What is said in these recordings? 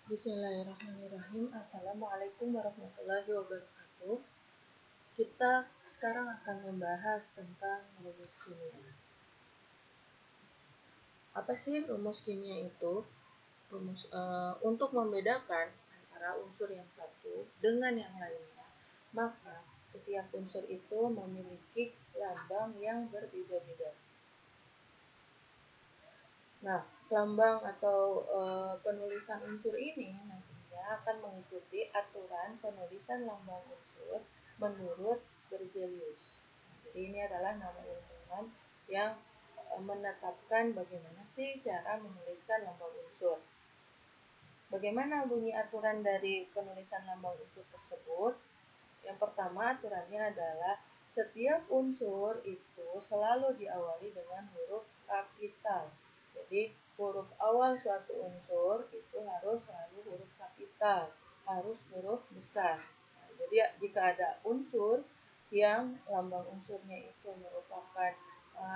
Bismillahirrahmanirrahim. Assalamualaikum warahmatullahi wabarakatuh. Kita sekarang akan membahas tentang rumus kimia. Apa sih rumus kimia itu? Untuk membedakan antara unsur yang satu dengan yang lainnya, maka setiap unsur itu memiliki lambang yang berbeda-beda. Nah, lambang atau penulisan unsur ini nantinya akan mengikuti aturan penulisan lambang unsur menurut Berzelius. Jadi ini adalah nama ilmuwan yang menetapkan bagaimana sih cara menuliskan lambang unsur. Bagaimana bunyi aturan dari penulisan lambang unsur tersebut? Yang pertama, aturannya adalah setiap unsur itu selalu diawali dengan huruf kapital. Jadi huruf awal suatu unsur itu harus selalu huruf kapital, harus huruf besar. Nah, jadi jika ada unsur yang lambang unsurnya itu merupakan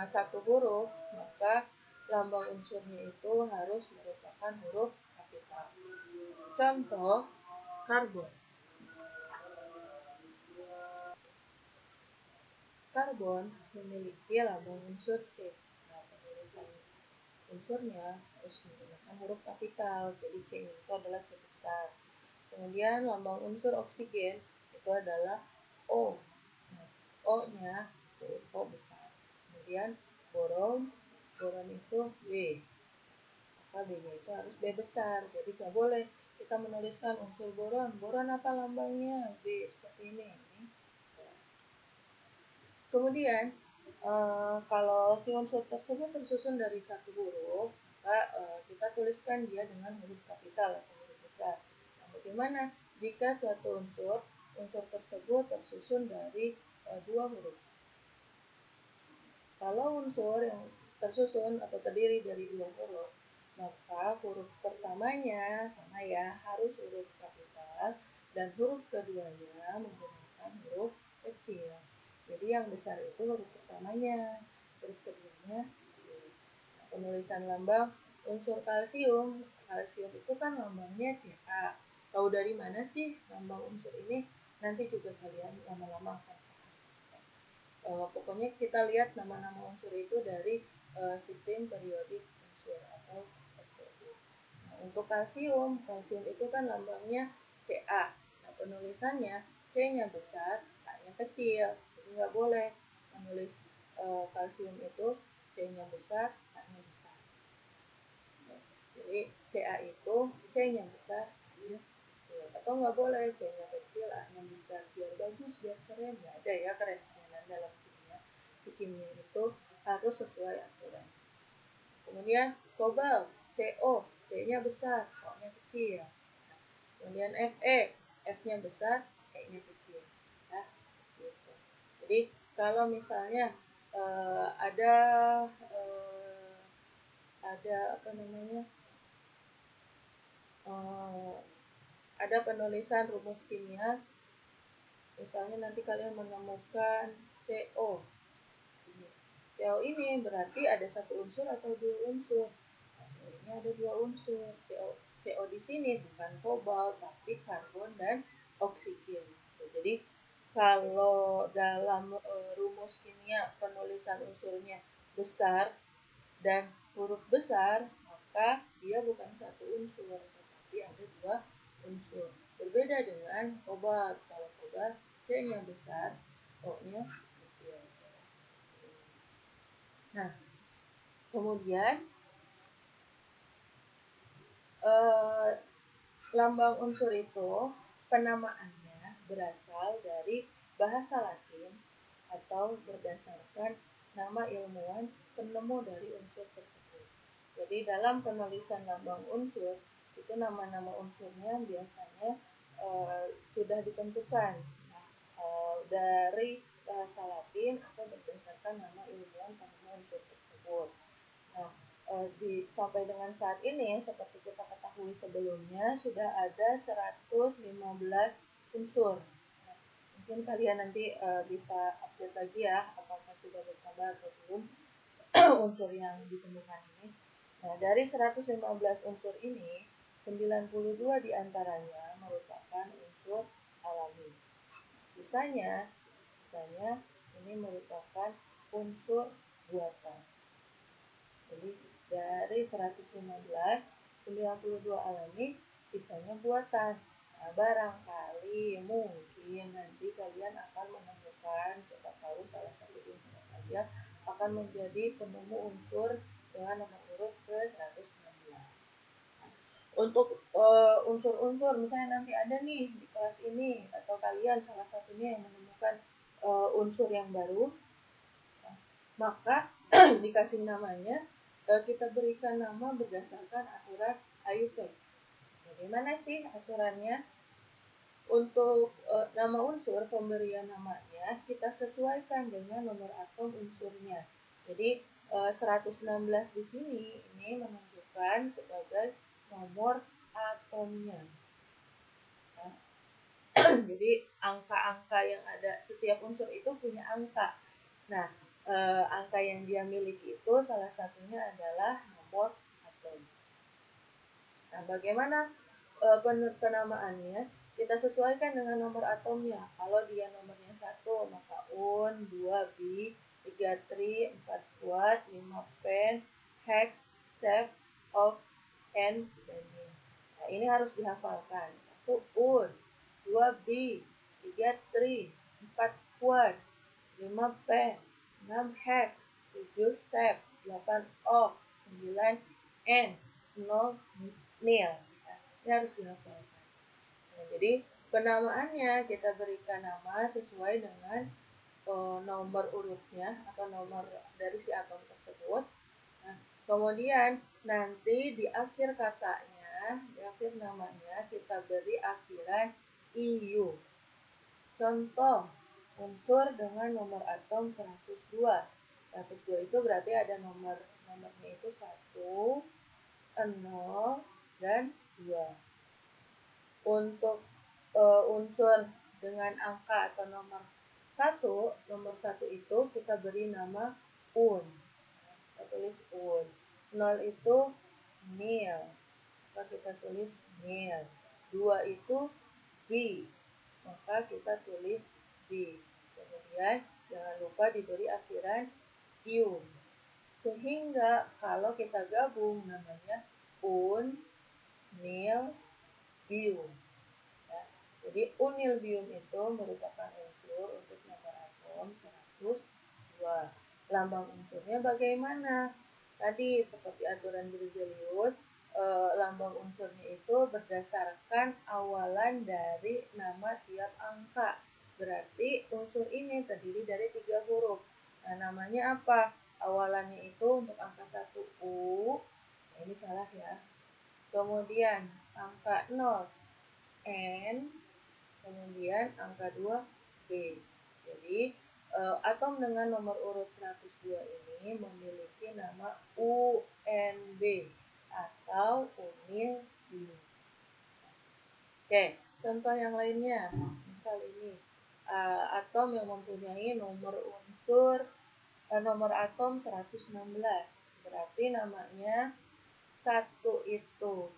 satu huruf, maka lambang unsurnya itu harus merupakan huruf kapital. Contoh, karbon. Karbon memiliki lambang unsur C. Nah, penulisan unsurnya harus menggunakan huruf kapital, jadi C itu adalah C besar. Kemudian lambang unsur oksigen itu adalah O. Nah, O-nya huruf O besar. Kemudian boron itu B. Maka B-nya itu harus B besar. Jadi nggak boleh kita menuliskan unsur boron. Boron apa lambangnya? B seperti ini. Kemudian kalau si unsur tersebut tersusun dari satu huruf, maka kita tuliskan dia dengan huruf kapital atau huruf besar. Nah, bagaimana jika suatu unsur tersebut tersusun dari dua huruf? Kalau unsur yang tersusun atau terdiri dari dua huruf, maka huruf pertamanya sama ya, harus huruf kapital, dan huruf keduanya menggunakan huruf kecil. Jadi yang besar itu huruf pertamanya, huruf keduanya kecil. Nah, penulisan lambang unsur kalsium. Kalsium itu kan lambangnya Ca. Tahu dari mana sih lambang unsur ini? Nanti juga kalian lama-lama akan pokoknya kita lihat nama-nama unsur itu dari sistem periodik unsur atau SPU. Nah, untuk kalsium itu kan lambangnya Ca. Nah, penulisannya C-nya besar, A-nya kecil. Jadi nggak boleh menulis kalsium itu C-nya besar, A-nya besar. Jadi Ca itu C-nya besar, A-nya kecil. Atau nggak boleh C-nya kecil, A-nya besar. Biar bagus, biar keren. Nggak ada ya keren-kerenan dalam kimia. Di kimia itu harus sesuai aturan. Kemudian kobalt, CO, C-nya besar, O-nya kecil. Kemudian Fe, F-nya besar, E-nya kecil. Ya, gitu. Jadi kalau misalnya ada ada penulisan rumus kimia, misalnya nanti kalian menemukan CO. CO ini berarti ada satu unsur atau dua unsur. Nah, ini ada dua unsur. CO di sini bukan kobalt tapi karbon dan oksigen. Jadi kalau dalam rumus kimia penulisan unsurnya besar dan huruf besar, maka dia bukan satu unsur, tetapi ada dua unsur. Berbeda dengan kobalt. Kalau kobalt C-nya besar, O-nya kecil. Nah, kemudian lambang unsur itu penamaannya berasal dari bahasa Latin atau berdasarkan nama ilmuwan penemu dari unsur tersebut. Jadi dalam penulisan lambang unsur itu nama-nama unsurnya biasanya sudah ditentukan dari bahasa Latin atau berdasarkan nama ilmuwan penemu unsur tersebut. Nah, sampai dengan saat ini seperti kita ketahui sebelumnya sudah ada 115 unsur. Nah, mungkin kalian nanti bisa update lagi ya apakah sudah bertambah atau belum unsur yang ditemukan ini. Nah, dari 115 unsur ini 92 diantaranya merupakan unsur alami. Sisanya ini merupakan unsur buatan. Jadi dari 115, 92 alami, sisanya buatan. Nah, barangkali mungkin nanti kalian akan menemukan, siapa tahu salah satu unsur saja akan menjadi penemu unsur dengan nomor urut ke 116. Untuk unsur-unsur, misalnya nanti ada nih di kelas ini, atau kalian salah satunya yang menemukan unsur yang baru, maka dikasih namanya, kita berikan nama berdasarkan aturan IUP. Bagaimana sih aturannya? Untuk nama unsur, pemberian namanya kita sesuaikan dengan nomor atom unsurnya. Jadi 116 di sini ini menunjukkan sebagai nomor atomnya. Nah, jadi angka-angka yang ada, setiap unsur itu punya angka. Nah, angka yang dia miliki itu salah satunya adalah nomor atom. Nah, bagaimana penamaannya? Kita sesuaikan dengan nomor atomnya. Kalau dia nomornya 1, maka Un, 2 Bi, 3 Tri, 4 Quad, 5 Pen, Hex, Sep, Oct, N, dan Min. Nah, ini harus dihafalkan. 1 Un, 2 Bi, 3 Tri, 4 Quad, 5 Pen, 6 Hex, 7 Sep, 8 Oct, 9 N, 0 Nil. Nah, ini harus dihafalkan. Nah, jadi penamaannya kita berikan nama sesuai dengan nomor urutnya atau nomor dari si atom tersebut. Nah, kemudian nanti di akhir katanya, di akhir namanya kita beri akhiran IU. Contoh unsur dengan nomor atom 102. 102 itu berarti ada nomornya itu 1, 0, dan 2. Untuk unsur dengan angka atau nomor 1 itu kita beri nama Un. Kita tulis Un. 0 itu Nil. Maka kita tulis Nil. 2 itu Bi. Maka kita tulis Bi. Kemudian jangan lupa diberi akhiran Ium. Sehingga kalau kita gabung namanya Un, Nil, Bium. Ya. Jadi unilbium itu merupakan unsur untuk nomor atom 102. Lambang unsurnya bagaimana? Tadi seperti aturan Berzelius, lambang unsurnya itu berdasarkan awalan dari nama tiap angka. Berarti unsur ini terdiri dari 3 huruf. Nah, namanya apa? Awalannya itu untuk angka 1 U. Nah, ini salah ya. Kemudian angka 0 N, kemudian angka 2 B. Jadi atom dengan nomor urut 102 ini memiliki nama UNB atau unilbium. Oke, contoh yang lainnya. Misal ini atom yang mempunyai nomor atom 116. Berarti namanya 1 itu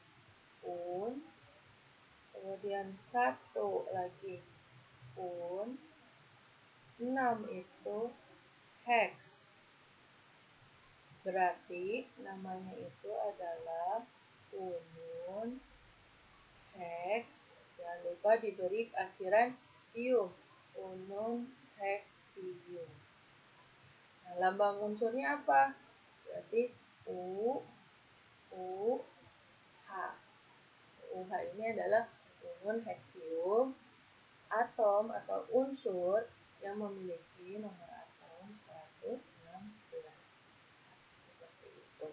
Un, kemudian 1 lagi Un, 6 itu Hex. Berarti namanya itu adalah Unun, Hex. Jangan lupa diberi akhiran ium, Unun Hexium. Nah, lambang unsurnya apa? Berarti U, H. UH ini adalah Unun Hexium, atom atau unsur yang memiliki nomor atom 116. Seperti itu.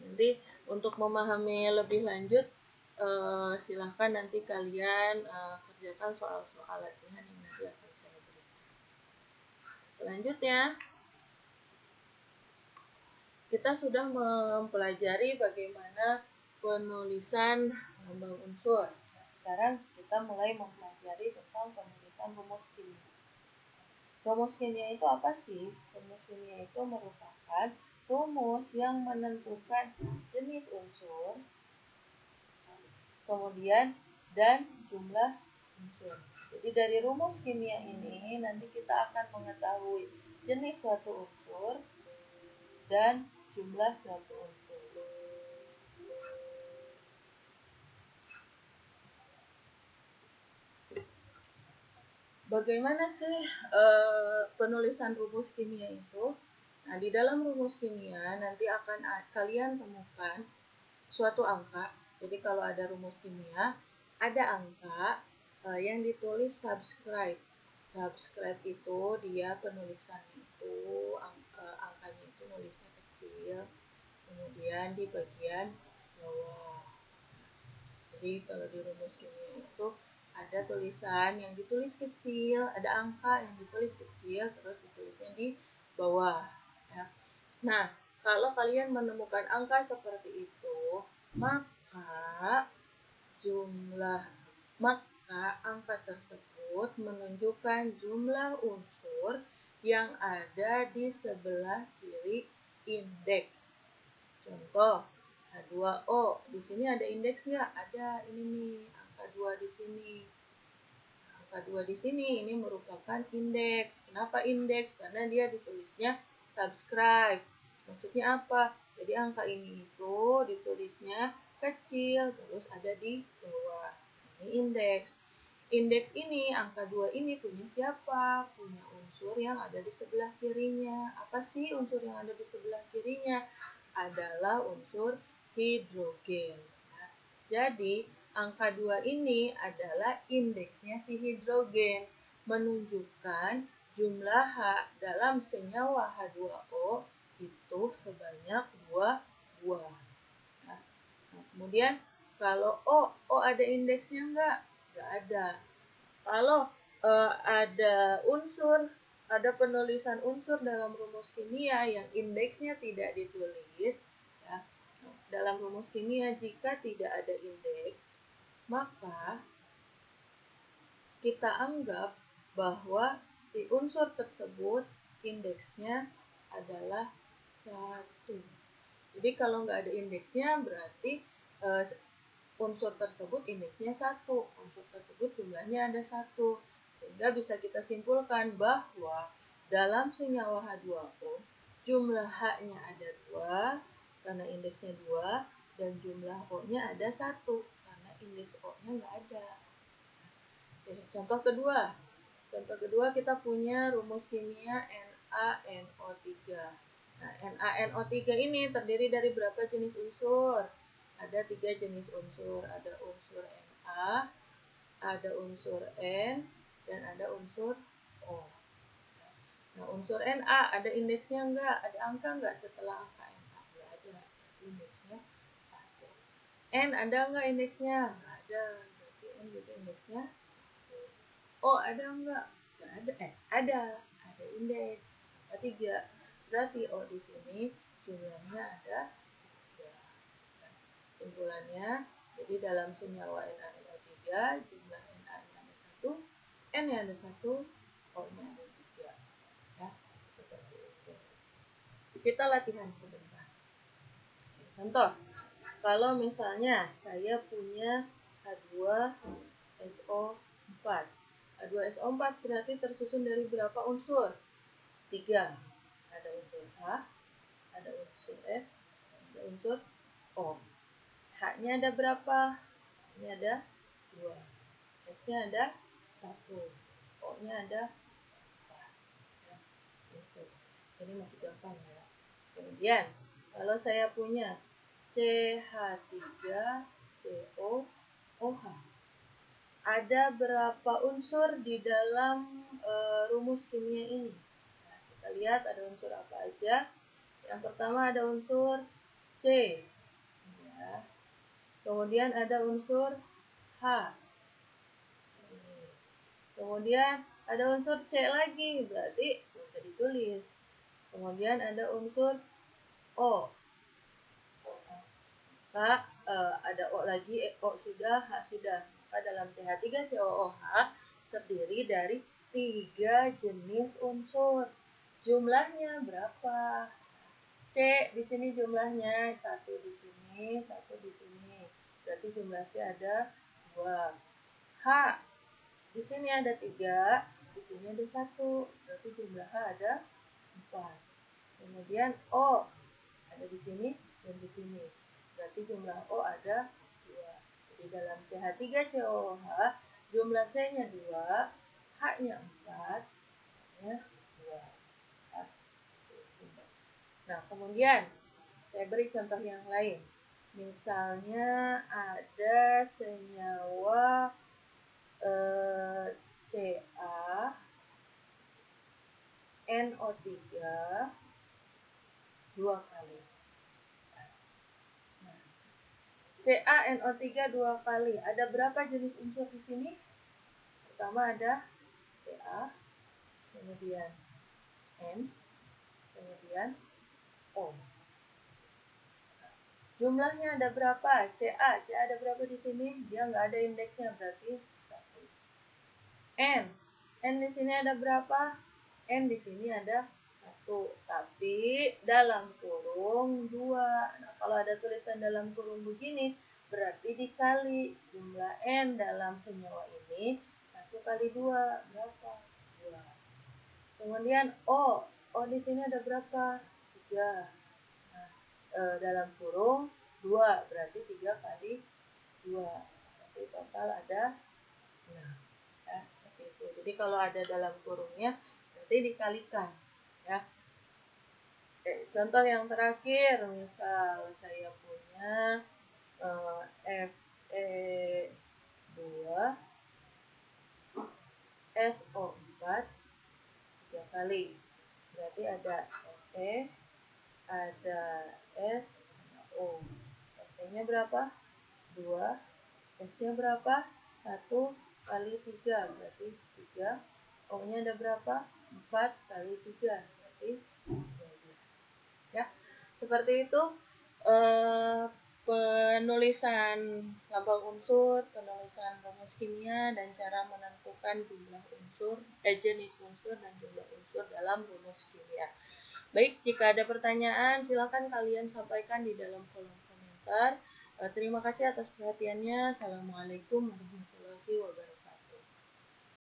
Nanti untuk memahami lebih lanjut, silahkan nanti kalian kerjakan soal-soal latihan yang nanti akan saya berikan. Selanjutnya, kita sudah mempelajari bagaimana penulisan lambang unsur. Sekarang kita mulai mempelajari tentang penulisan rumus kimia. Rumus kimia itu apa sih? Rumus kimia itu merupakan rumus yang menentukan jenis unsur, kemudian dan jumlah unsur. Jadi dari rumus kimia ini nanti kita akan mengetahui jenis suatu unsur dan jumlah suatu unsur. Bagaimana sih penulisan rumus kimia itu? Nah, di dalam rumus kimia nanti akan kalian temukan suatu angka. Jadi kalau ada rumus kimia, ada angka yang ditulis subscribe. Subscribe itu dia penulisan itu angkanya itu nulisnya kecil, kemudian di bagian bawah. Jadi kalau di rumus kimia itu ada tulisan yang ditulis kecil, ada angka yang ditulis kecil, terus ditulisnya di bawah. Ya. Nah, kalau kalian menemukan angka seperti itu, maka angka tersebut menunjukkan jumlah unsur yang ada di sebelah kiri indeks. Contoh, H2O. Di sini ada indeks nggak? Ada, ini nih, angka 2 di sini. Angka 2 di sini ini merupakan indeks. Kenapa indeks? Karena dia ditulisnya subscribe. Maksudnya apa? Jadi angka ini itu ditulisnya kecil, terus ada di bawah. Ini indeks. Indeks ini, angka 2 ini punya siapa? Punya unsur yang ada di sebelah kirinya. Apa sih unsur yang ada di sebelah kirinya? Adalah unsur hidrogen. Nah, jadi, angka 2 ini adalah indeksnya si hidrogen, menunjukkan jumlah H dalam senyawa H2O itu sebanyak 2 buah. Nah, kemudian kalau O ada indeksnya enggak? Enggak ada. Kalau ada penulisan unsur dalam rumus kimia yang indeksnya tidak ditulis, ya, dalam rumus kimia jika tidak ada indeks, maka kita anggap bahwa si unsur tersebut indeksnya adalah 1. Jadi kalau nggak ada indeksnya berarti unsur tersebut indeksnya 1, unsur tersebut jumlahnya ada 1. Sehingga bisa kita simpulkan bahwa dalam senyawa H2O jumlah H-nya ada 2 karena indeksnya 2 dan jumlah O-nya ada 1 karena indeks O-nya nggak ada. Oke, contoh kedua kita punya rumus kimia NaNO3. Nah, NaNO3 ini terdiri dari berapa jenis unsur? Ada 3 jenis unsur, ada unsur Na, ada unsur N, dan ada unsur O. Nah, unsur Na ada indeksnya enggak? Ada angka enggak setelah angka Na? Enggak ada, indeksnya 1. N ada enggak indeksnya? Enggak ada, berarti N juga indeksnya 1. O ada enggak? Enggak ada. Ada indeks. Angka 3. Berarti O di sini jumlahnya ada 3. Kesimpulannya, jadi dalam senyawa NaNO3 jumlah Na-nya ada 1, N-nya ada 1, O-nya ada 3. Ya, seperti itu. Kita latihan sebentar. Contoh, kalau misalnya saya punya H2SO4. H2SO4 berarti tersusun dari berapa unsur? 3. Ada unsur H, ada unsur S, ada unsur O. H-nya ada berapa? H-nya ada 2. S-nya ada 1. O-nya ada 4. Ya, gitu. Ini masih gampang ya. Kemudian, kalau saya punya CH3COOH. Ada berapa unsur di dalam rumus kimia ini? Nah, kita lihat ada unsur apa aja. Yang pertama ada unsur C. Ya. Kemudian ada unsur H. Kemudian ada unsur C lagi, berarti bisa ditulis. Kemudian ada unsur O. Maka ada O lagi, O sudah, H sudah. Maka dalam CH3COOH terdiri dari 3 jenis unsur. Jumlahnya berapa? C di sini jumlahnya 1 di sini, 1 di sini. berarti jumlah C ada 2. H, di sini ada 3, di sini ada 1, berarti jumlah H ada 4. Kemudian O, ada di sini dan di sini, berarti jumlah O ada 2. Jadi dalam CH3COOH, jumlah C-nya 2, H-nya 4, ya 2. Nah, kemudian saya beri contoh yang lain. Misalnya ada senyawa Ca NO3 2 kali. Nah, CaNO3 2 kali. Ada berapa jenis unsur di sini? Pertama ada Ca, kemudian N, kemudian O. Jumlahnya ada berapa? Ca ada berapa di sini? Dia nggak ada indeksnya, berarti 1. N di sini ada berapa? N di sini ada 1, tapi dalam kurung 2. Nah, kalau ada tulisan dalam kurung begini, berarti dikali jumlah N dalam senyawa ini 1 kali 2, berapa? 2. Kemudian O di sini ada berapa? 3. Nah, dalam kurung 2, berarti 3 kali 2. Berarti total ada 6. Ya, seperti itu. Jadi kalau ada dalam kurungnya, berarti dikalikan. Ya. Contoh yang terakhir, misal saya punya Fe2 SO4 3 kali. Berarti ada Fe, ada S, ada O. Fe-nya berapa? 2. S-nya berapa? 1 kali 3, berarti 3. O-nya ada berapa? 4 kali 3, berarti 12. Ya, seperti itu penulisan lambang unsur, penulisan rumus kimia, dan cara menentukan jumlah unsur, jenis unsur dan jumlah unsur dalam rumus kimia. Baik, jika ada pertanyaan, silakan kalian sampaikan di dalam kolom komentar. Terima kasih atas perhatiannya. Assalamualaikum warahmatullahi wabarakatuh.